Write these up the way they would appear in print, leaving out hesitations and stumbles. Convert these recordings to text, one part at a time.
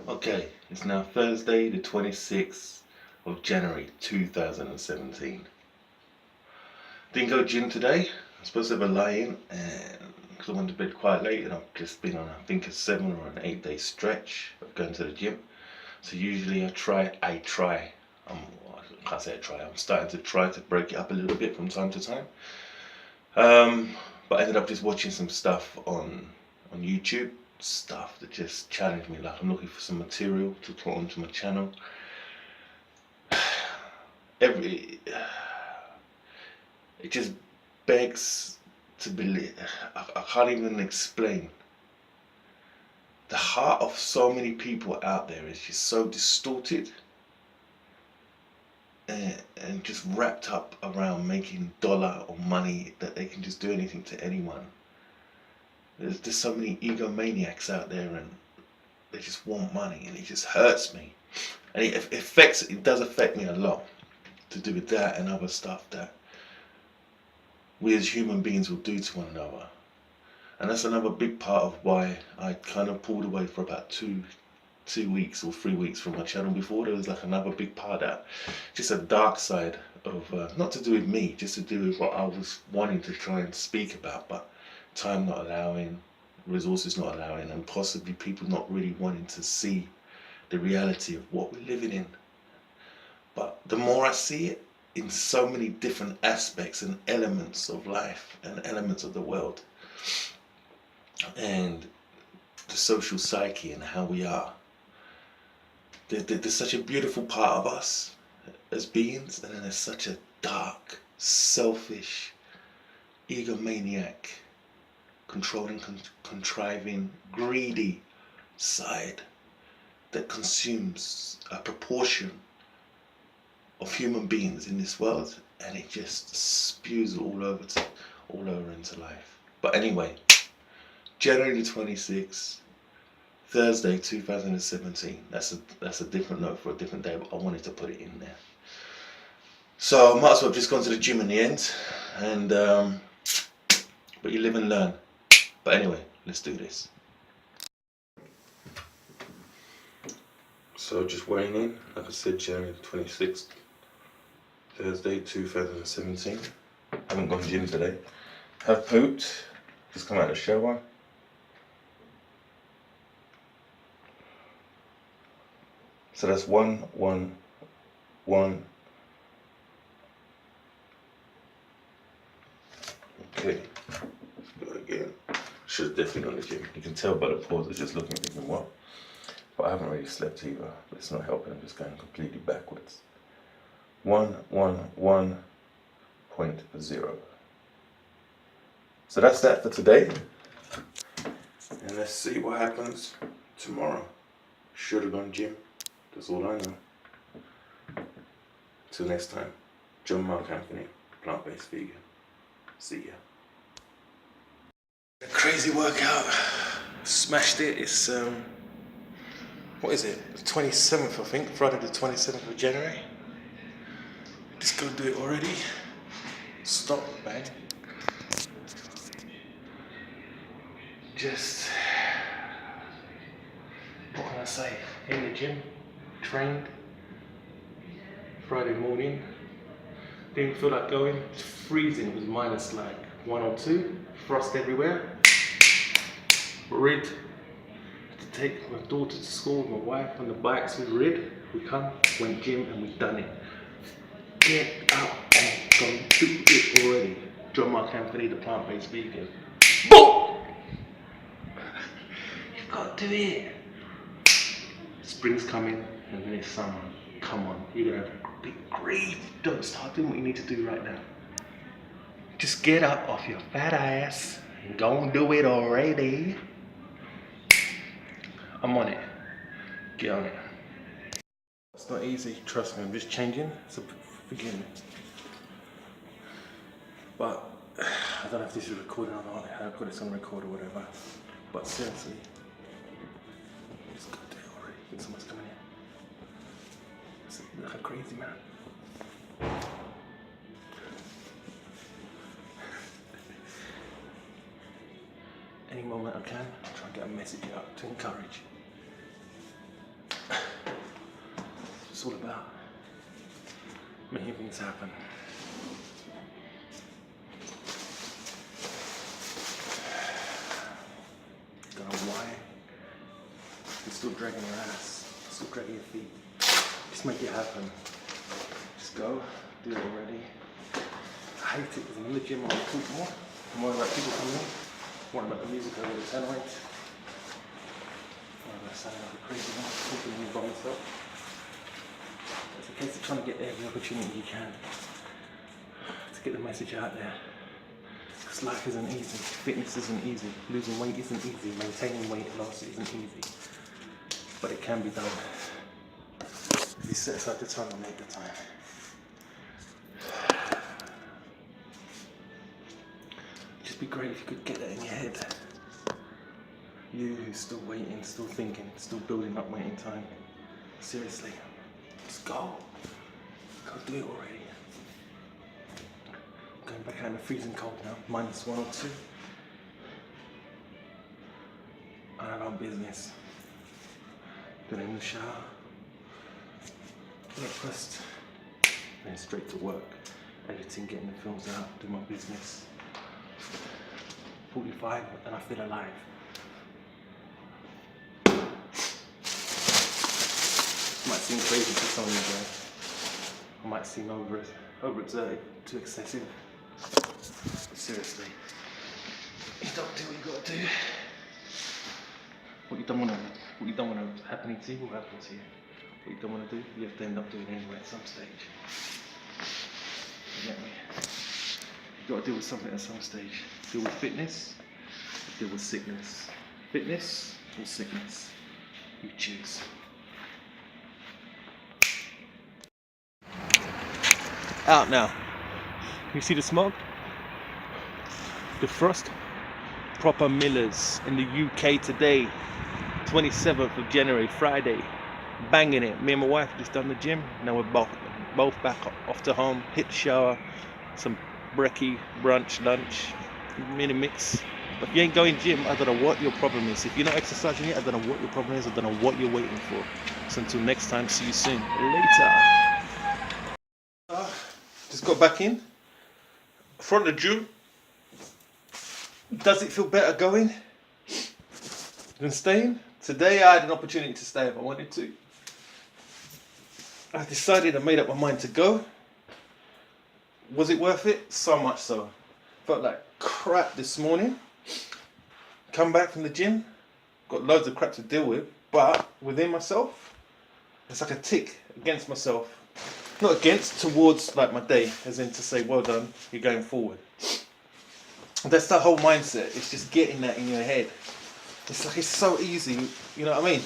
Okay, it's now Thursday, the 26th of January 2017. Didn't go gym today. I'm supposed to have a lie-in, and because I went to bed quite late, and I've just been on, I think, a 7 or an 8 day stretch of going to the gym. So usually I try. I can't say I try. I'm starting to try to break it up a little bit from time to time. But I ended up just watching some stuff on YouTube, stuff that just challenged me. Like, I'm looking for some material to put onto my channel. It just begs to believe. I can't even explain. The heart of so many people out there is just so distorted and just wrapped up around making dollar or money that they can just do anything to anyone. There's so many egomaniacs out there, and they just want money, and it just hurts me. And it does affect me a lot, to do with that and other stuff that we as human beings will do to one another. And that's another big part of why I kind of pulled away for about two weeks or 3 weeks from my channel before. There was like another big part of that, just a dark side of, not to do with me, just to do with what I was wanting to try and speak about, but time not allowing, resources not allowing, and possibly people not really wanting to see the reality of what we're living in. But the more I see it in so many different aspects and elements of life and elements of the world, and the social psyche and how we are, there's such a beautiful part of us as beings, and then there's such a dark, selfish, egomaniac, controlling, contriving, greedy side that consumes a proportion of human beings in this world, and it just spews all over into life. But anyway, January the 26th, Thursday 2017. That's a different note for a different day, but I wanted to put it in there. So I might as well have just gone to the gym in the end, and but you live and learn. But anyway, let's do this. So just weighing in, like I said, January the 26th, Thursday 2017. Haven't gone to the gym today. Have pooped. Just come out of the shower. So that's 1, 1, 1. Okay, let's go again. Should have definitely gone to the gym. You can tell by the pause, it's just looking thinking what. But I haven't really slept either. But it's not helping. I'm just going completely backwards. 1, 1, 1.0. So that's that for today. And let's see what happens tomorrow. Should have gone gym. That's all I know. Till next time, Jon Anthony, plant-based vegan. See ya. A crazy workout. Smashed it. It's what is it? The 27th, I think. Friday the 27th of January. Just go do it already. Stop, man. Just, what can I say? In the gym, trained. Friday morning. Didn't feel like going. It's freezing. It was minus like 1 or 2. Frost everywhere. Rid. Had to take my daughter to school, my wife on the bikes. We rid. We come, went gym, and we done it. Get out and go do it already. Jon Anthony, the plant-based vegan. Boom! You've got to do it. Spring's coming, and then it's summer. Come on, you're gonna be great. Don't start doing what you need to do right now. Just get up off your fat ass and go and do it already. I'm on it. Get on it. It's not easy, trust me. I'm just changing. So forgive me. But I don't know if this is recording or not. I'll put this on record or whatever. But seriously, just go do it already. I think someone's coming in. Look how crazy, man. Any moment I can, I'll try and get a message out to encourage. it's all about. Making things happen. Don't know why. You're still dragging your ass. Still dragging your feet. Just make it happen. Just go. Do it already. I hate it because I'm in the gym. I want to talk more. I'm worried about people coming in. I'm worried about the music over the tenor rate. I'm worried about sounding like a crazy man talking to me by myself. It's a case of trying to get every opportunity you can to get the message out there. Because life isn't easy, fitness isn't easy, losing weight isn't easy, maintaining weight loss isn't easy. But it can be done. If you set aside the time and make the time. It'd just be great if you could get that in your head. You who's still waiting, still thinking, still building up waiting time. Seriously. Just go. Go do it already. I'm going back out in the freezing cold now, -1 or 2. I have our business. Then in the shower. Breakfast. Then straight to work. Editing, getting the films out, do my business. 45 and I feel alive. Might seem crazy to some of you guys. I might seem overexerted, too excessive. But seriously, you don't do what you gotta do. What you don't want to happen to you will happen to you. What you don't want to do, you have to end up doing anyway at some stage. You get me? You gotta deal with something at some stage. Deal with fitness, deal with sickness. Fitness or sickness. You choose. Out now. You see the smog? The frost? Proper millers in the UK today, 27th of January, Friday. Banging it. Me and my wife just done the gym. Now we're both back off to home. Hit the shower. Some brekkie, brunch, lunch. Mini mix. But if you ain't going gym, I don't know what your problem is. If you're not exercising yet, I don't know what your problem is. I don't know what you're waiting for. So until next time, see you soon. Later. Just got back in. Front of the gym. Does it feel better going than staying? Today I had an opportunity to stay if I wanted to. I decided, I made up my mind to go. Was it worth it? So much so. Felt like crap this morning. Come back from the gym. Got loads of crap to deal with. But within myself, it's like a tick against myself. Not against, towards like my day, as in to say, well done, you're going forward. That's the whole mindset. It's just getting that in your head. It's like it's so easy, you know what I mean?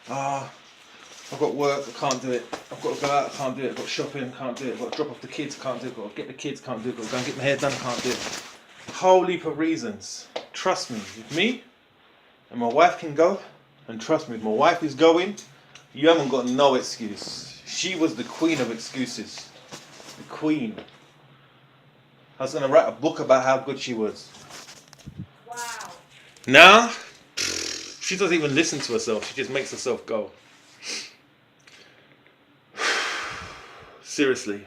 I've got work, I can't do it. I've got to go out, I can't do it. I've got shopping, I can't do it. I've got to drop off the kids, I can't do it. I've got to get the kids, can't do it. I've got to go and get my hair done, I can't do it. Whole heap of reasons. Trust me, if me and my wife can go, and trust me, if my wife is going, you haven't got no excuse. She was the queen of excuses. The queen. I was going to write a book about how good she was. Wow. Now, she doesn't even listen to herself. She just makes herself go. Seriously.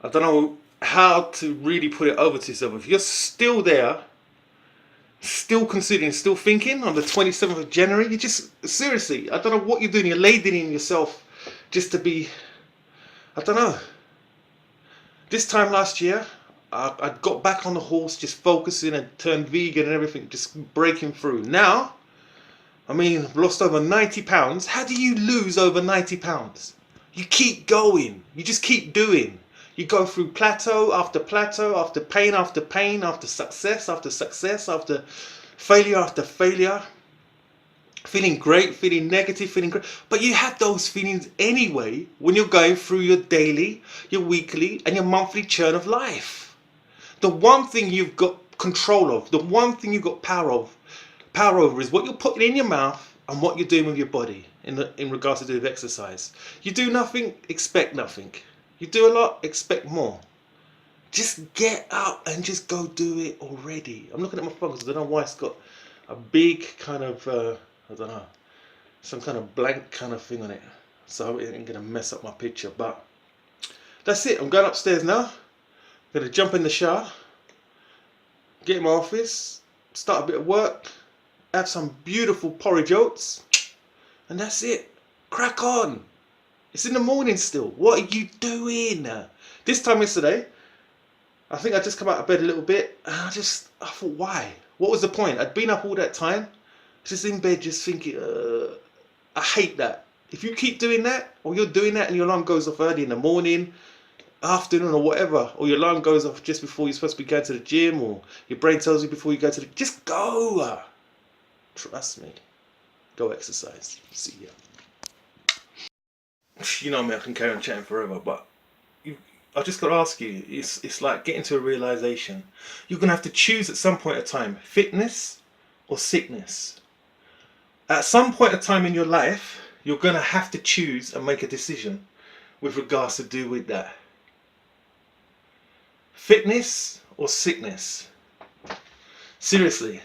I don't know how to really put it over to yourself. If you're still there, still considering, still thinking on the 27th of January, you just, seriously, I don't know what you're doing. You're ladying yourself just to be, I don't know. This time last year, I got back on the horse, just focusing and turned vegan and everything, just breaking through. Now, I mean, I've lost over 90 pounds. How do you lose over 90 pounds? You keep going. You just keep doing. You go through plateau after plateau, after pain, after success, after failure after failure. Feeling great, feeling negative, feeling great. But you have those feelings anyway when you're going through your daily, your weekly, and your monthly churn of life. The one thing you've got control of, the one thing you've got power over is what you're putting in your mouth and what you're doing with your body in regards to doing exercise. You do nothing, expect nothing. You do a lot, expect more. Just get up and just go do it already. I'm looking at my phone because I don't know why it's got a big kind of, I don't know, some kind of blank kind of thing on it. so it ain't gonna mess up my picture. But that's it. I'm going upstairs now. I'm gonna jump in the shower, get in my office, start a bit of work, have some beautiful porridge oats, and that's it. Crack on. It's in the morning still. What are you doing? This time yesterday, I think I just come out of bed a little bit, and I thought, why? What was the point? I'd been up all that time, just in bed, just thinking, I hate that. If you keep doing that, or you're doing that and your alarm goes off early in the morning, afternoon or whatever, or your alarm goes off just before you're supposed to be going to the gym, or your brain tells you before you go to the, just go. Trust me. Go exercise. See ya. You know me, I can carry on chatting forever, but I just got to ask you, it's like getting to a realization. You're going to have to choose at some point of time, fitness or sickness. At some point of time in your life, you're going to have to choose and make a decision with regards to do with that. Fitness or sickness? Seriously.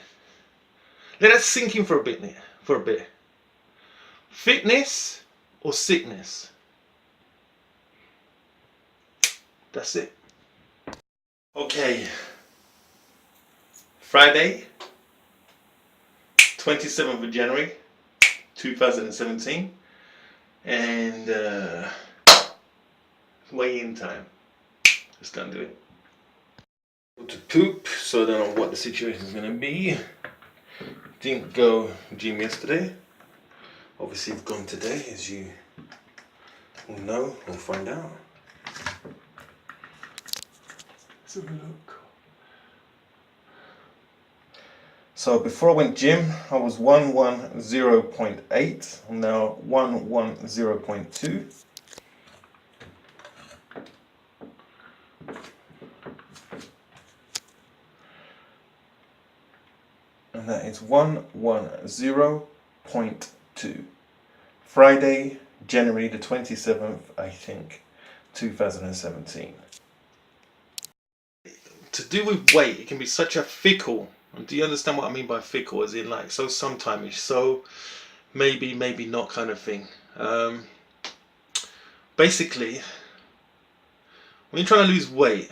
Let that sink in for a bit. Fitness or sickness? That's it. Okay. Friday, 27th of January, 2017. And weigh-in time. Just gonna do it. Go to poop, so I don't know what the situation is gonna be. Didn't go gym yesterday. Obviously I've gone today, as you will know or find out. Let's have a look. So before I went gym, I was 110.8. I'm now 110.2. And that is 110.2. Friday, January the 27th, I think, 2017. To do with weight, it can be such a fickle. And do you understand what I mean by fickle? As in like so sometime-ish, so maybe not kind of thing. Basically, when you're trying to lose weight,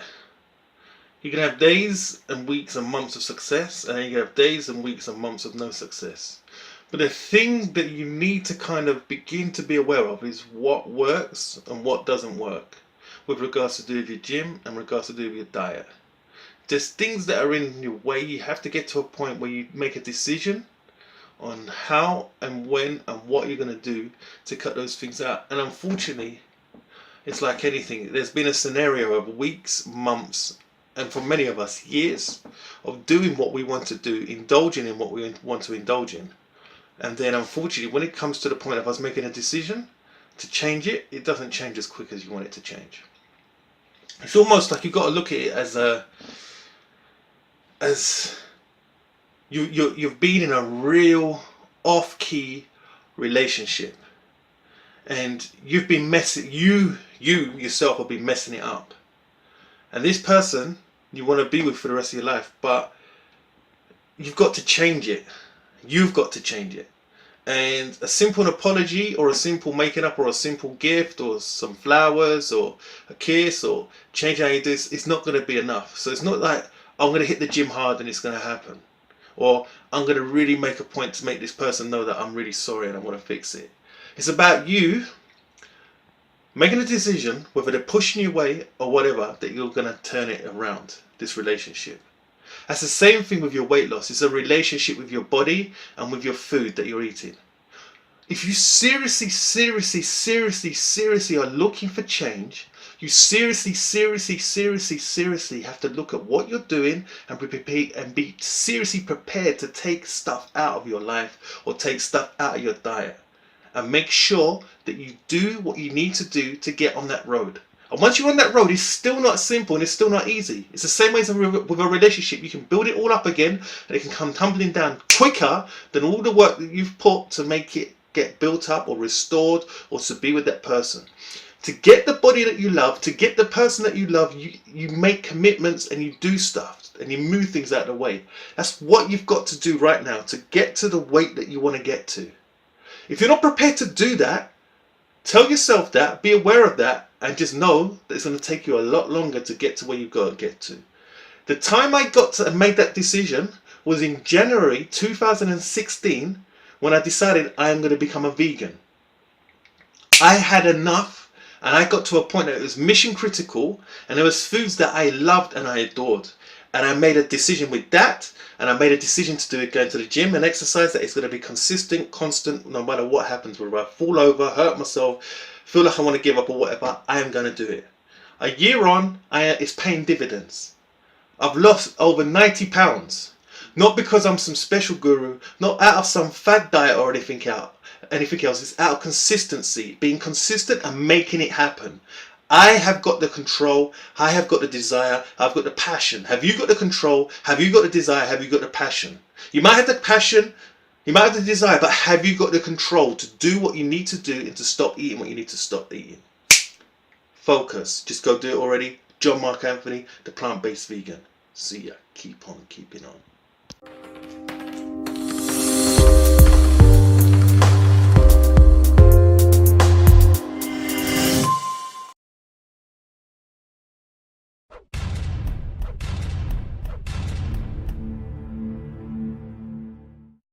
you can have days and weeks and months of success, and then you can have days and weeks and months of no success. But the thing that you need to kind of begin to be aware of is what works and what doesn't work with regards to do with your gym and regards to do with your diet. There's things that are in your way. You have to get to a point where you make a decision on how and when and what you're going to do to cut those things out. And unfortunately, it's like anything. There's been a scenario of weeks, months, and for many of us, years of doing what we want to do, indulging in what we want to indulge in. And then unfortunately, when it comes to the point of us making a decision to change it, it doesn't change as quick as you want it to change. It's almost like you've got to look at it as you've been in a real off-key relationship, and you've been you yourself have been messing it up, and this person you want to be with for the rest of your life, but you've got to change it. You've got to change it. And a simple apology or a simple making up or a simple gift or some flowers or a kiss or changing how you do this, it's not going to be enough. So it's not like I'm going to hit the gym hard and it's going to happen, or I'm going to really make a point to make this person know that I'm really sorry and I want to fix it. It's about you making a decision, whether they're pushing you away or whatever, that you're going to turn it around, this relationship. That's the same thing with your weight loss. It's a relationship with your body and with your food that you're eating. If you seriously are looking for change, you seriously have to look at what you're doing and be seriously prepared to take stuff out of your life or take stuff out of your diet. And make sure that you do what you need to do to get on that road. And once you're on that road, it's still not simple and it's still not easy. It's the same way as with a relationship. You can build it all up again and it can come tumbling down quicker than all the work that you've put to make it get built up or restored or to be with that person. To get the body that you love, to get the person that you love, you make commitments and you do stuff and you move things out of the way. That's what you've got to do right now to get to the weight that you want to get to. If you're not prepared to do that, Tell yourself that, be aware of that, and just know that it's going to take you a lot longer to get to where you've got to get to. The time I got to make that decision was in January 2016 when I decided I am going to become a vegan. I had enough, and I got to a point that it was mission critical, and there was foods that I loved and I adored. And I made a decision with that, and I made a decision to do it, going to the gym and exercise, that it's going to be consistent, constant, no matter what happens. Whether I fall over, hurt myself, feel like I want to give up or whatever, I am going to do it. A year on, it's paying dividends. I've lost over 90 pounds. Not because I'm some special guru, not out of some fad diet or anything else. It's out of consistency, being consistent and making it happen. I have got the control, I have got the desire, I've got the passion. Have you got the control? Have you got the desire? Have you got the passion? You might have the passion, you might have the desire, but have you got the control to do what you need to do and to stop eating what you need to stop eating? Focus. Just go do it already. Jon Anthony, the plant-based vegan. See ya. Keep on keeping on.